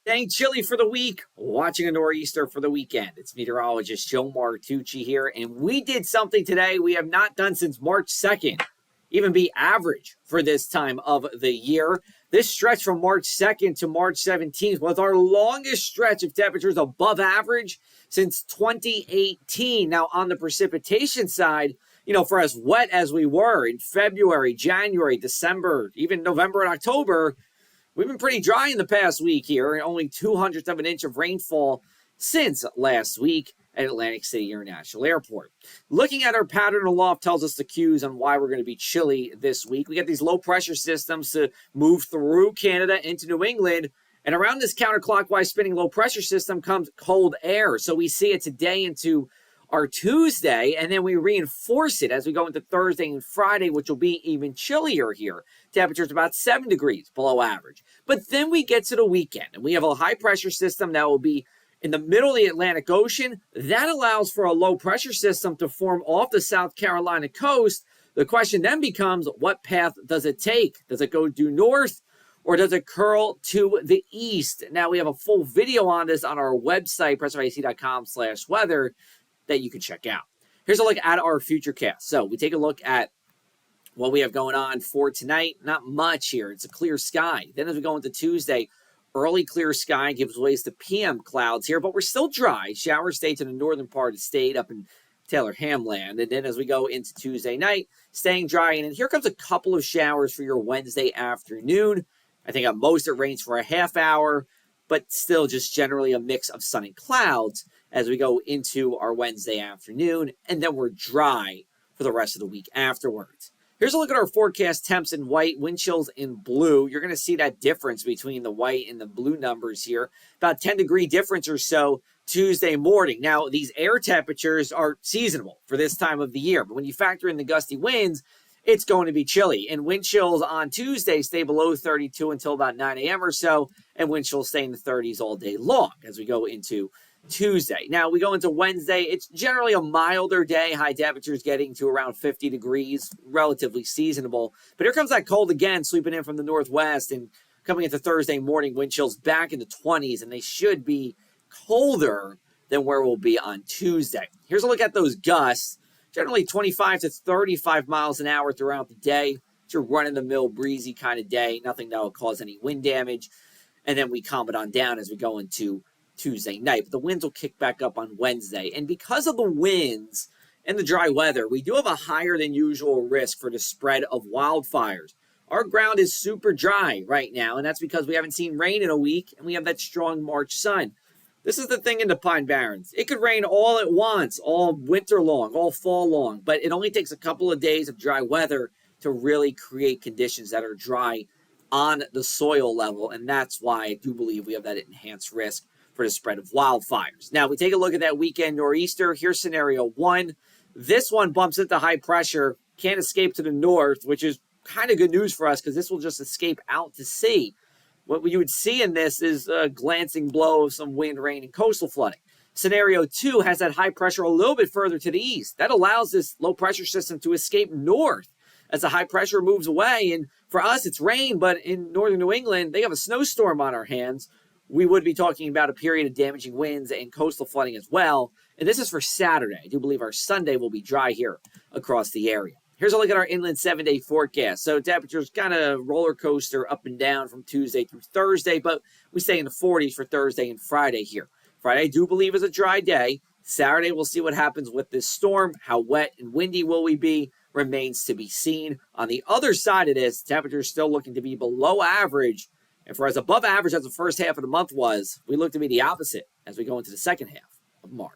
Staying chilly for the week, watching a nor'easter for the weekend. It's meteorologist Joe Martucci here, and we did something today we have not done since March 2nd, even be average for this time of the year. This stretch from March 2nd to March 17th was our longest stretch of temperatures above average since 2018. Now, on the precipitation side, for as wet as we were in February, January, December, even November and October, we've been pretty dry in the past week here, and only 0.02 of an inch of rainfall since last week at Atlantic City International Airport. Looking at our pattern aloft tells us the cues on why we're going to be chilly this week. We got these low pressure systems to move through Canada into New England, and around this counterclockwise spinning low pressure system comes cold air. So we see it today into our Tuesday, and then we reinforce it as we go into Thursday and Friday, which will be even chillier here. Temperatures about 7 degrees below average. But then we get to the weekend, and we have a high pressure system that will be in the middle of the Atlantic Ocean. That allows for a low pressure system to form off the South Carolina coast. The question then becomes, what path does it take? Does it go due north, or does it curl to the east? Now, we have a full video on this on our website, pressofac.com/weather, that you can check out. Here's a look at our future cast. So we take a look at what we have going on for tonight. Not much here. It's a clear sky. Then as we go into Tuesday, early clear sky gives way to PM clouds here, but we're still dry. Showers stay to the northern part of the state up in Taylor Hamland. And then as we go into Tuesday night, staying dry. And then here comes a couple of showers for your Wednesday afternoon. I think at most it rains for a half hour, but still just generally a mix of sun and clouds as we go into our Wednesday afternoon, and then we're dry for the rest of the week afterwards. Here's a look at our forecast temps in white, wind chills in blue. You're going to see that difference between the white and the blue numbers here. About 10-degree difference or so Tuesday morning. Now, these air temperatures are seasonable for this time of the year, but when you factor in the gusty winds, it's going to be chilly. And wind chills on Tuesday stay below 32 until about 9 a.m. or so, and wind chills stay in the 30s all day long as we go into Tuesday. Now, we go into Wednesday. It's generally a milder day. High temperatures getting to around 50 degrees, relatively seasonable. But here comes that cold again, sweeping in from the northwest, and coming into Thursday morning, wind chills back in the 20s, and they should be colder than where we'll be on Tuesday. Here's a look at those gusts. Generally 25 to 35 miles an hour throughout the day. It's your run-of-the-mill breezy kind of day. Nothing that will cause any wind damage. And then we calm it on down as we go into Tuesday night. But the winds will kick back up on Wednesday. And because of the winds and the dry weather, we do have a higher than usual risk for the spread of wildfires. Our ground is super dry right now, and that's because we haven't seen rain in a week, and we have that strong March sun. This is the thing in the Pine Barrens. It could rain all at once, all winter long, all fall long, but it only takes a couple of days of dry weather to really create conditions that are dry on the soil level, and that's why I do believe we have that enhanced risk for the spread of wildfires. Now, we take a look at that weekend nor'easter. Here's scenario one. This one bumps into high pressure, can't escape to the north, which is kind of good news for us because this will just escape out to sea. What you would see in this is a glancing blow of some wind, rain, and coastal flooding. Scenario two has that high pressure a little bit further to the east. That allows this low pressure system to escape north as the high pressure moves away. And for us, it's rain, but in northern New England, they have a snowstorm on our hands. We would be talking about a period of damaging winds and coastal flooding as well. And this is for Saturday. I do believe our Sunday will be dry here across the area. Here's a look at our inland 7-day forecast. So temperatures kind of roller coaster up and down from Tuesday through Thursday, but we stay in the 40s for Thursday and Friday here. Friday, I do believe, is a dry day. Saturday, we'll see what happens with this storm. How wet and windy will we be remains to be seen. On the other side of this, temperatures still looking to be below average. And for as above average as the first half of the month was, we look to be the opposite as we go into the second half of March.